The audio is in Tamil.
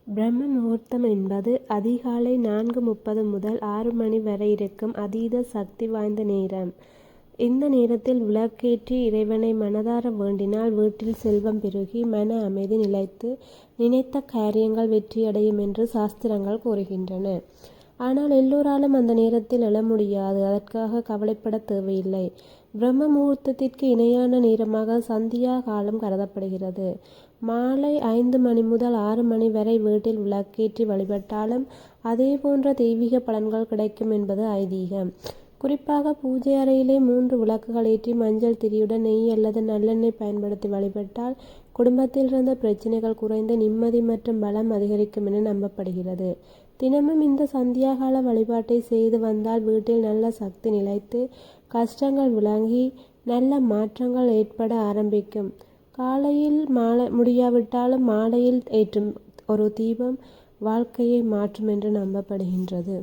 பிரம்ம முகூர்த்தம் என்பது அதிகாலை 4:30 முதல் 6 மணி வரை இருக்கும் அதீத சக்தி வாய்ந்த நேரம். இந்த நேரத்தில் விளக்கேற்றி இறைவனை மனதார வேண்டினால் வீட்டில் செல்வம் பெருகி மன அமைதி நிலைத்து நினைத்த காரியங்கள் வெற்றியடையும் என்று சாஸ்திரங்கள் கூறுகின்றன. ஆனால் எல்லோராலும் அந்த நேரத்தில் எழ முடியாது. அதற்காக கவலைப்பட தேவையில்லை. பிரம்ம முகூர்த்தத்திற்கு இணையான நேரமாக சந்தியா காலம் கருதப்படுகிறது. மாலை 5 மணி முதல் 6 மணி வரை வீட்டில் விளக்கேற்றி வழிபட்டாலும் அதே போன்ற தெய்வீக பலன்கள் கிடைக்கும் என்பது ஐதீகம். குறிப்பாக பூஜை அறையிலே 3 விளக்குகள் ஏற்றி மஞ்சள் திரியுடன் நெய் அல்லது நல்லெண்ணெய் பயன்படுத்தி வழிபட்டால் குடும்பத்தில் இருந்த பிரச்சனைகள் குறைந்து நிம்மதி மற்றும் பலம் அதிகரிக்கும் என நம்பப்படுகிறது. தினமும் இந்த சந்தியாகால வழிபாட்டை செய்து வந்தால் வீட்டில் நல்ல சக்தி நிலைத்து கஷ்டங்கள் விளங்கி நல்ல மாற்றங்கள் ஏற்பட ஆரம்பிக்கும். காலையில் முடியாவிட்டாலும் மாலையில் ஏற்றும் ஒரு தீபம் வாழ்க்கையை மாற்றும் என்று நம்பப்படுகின்றது.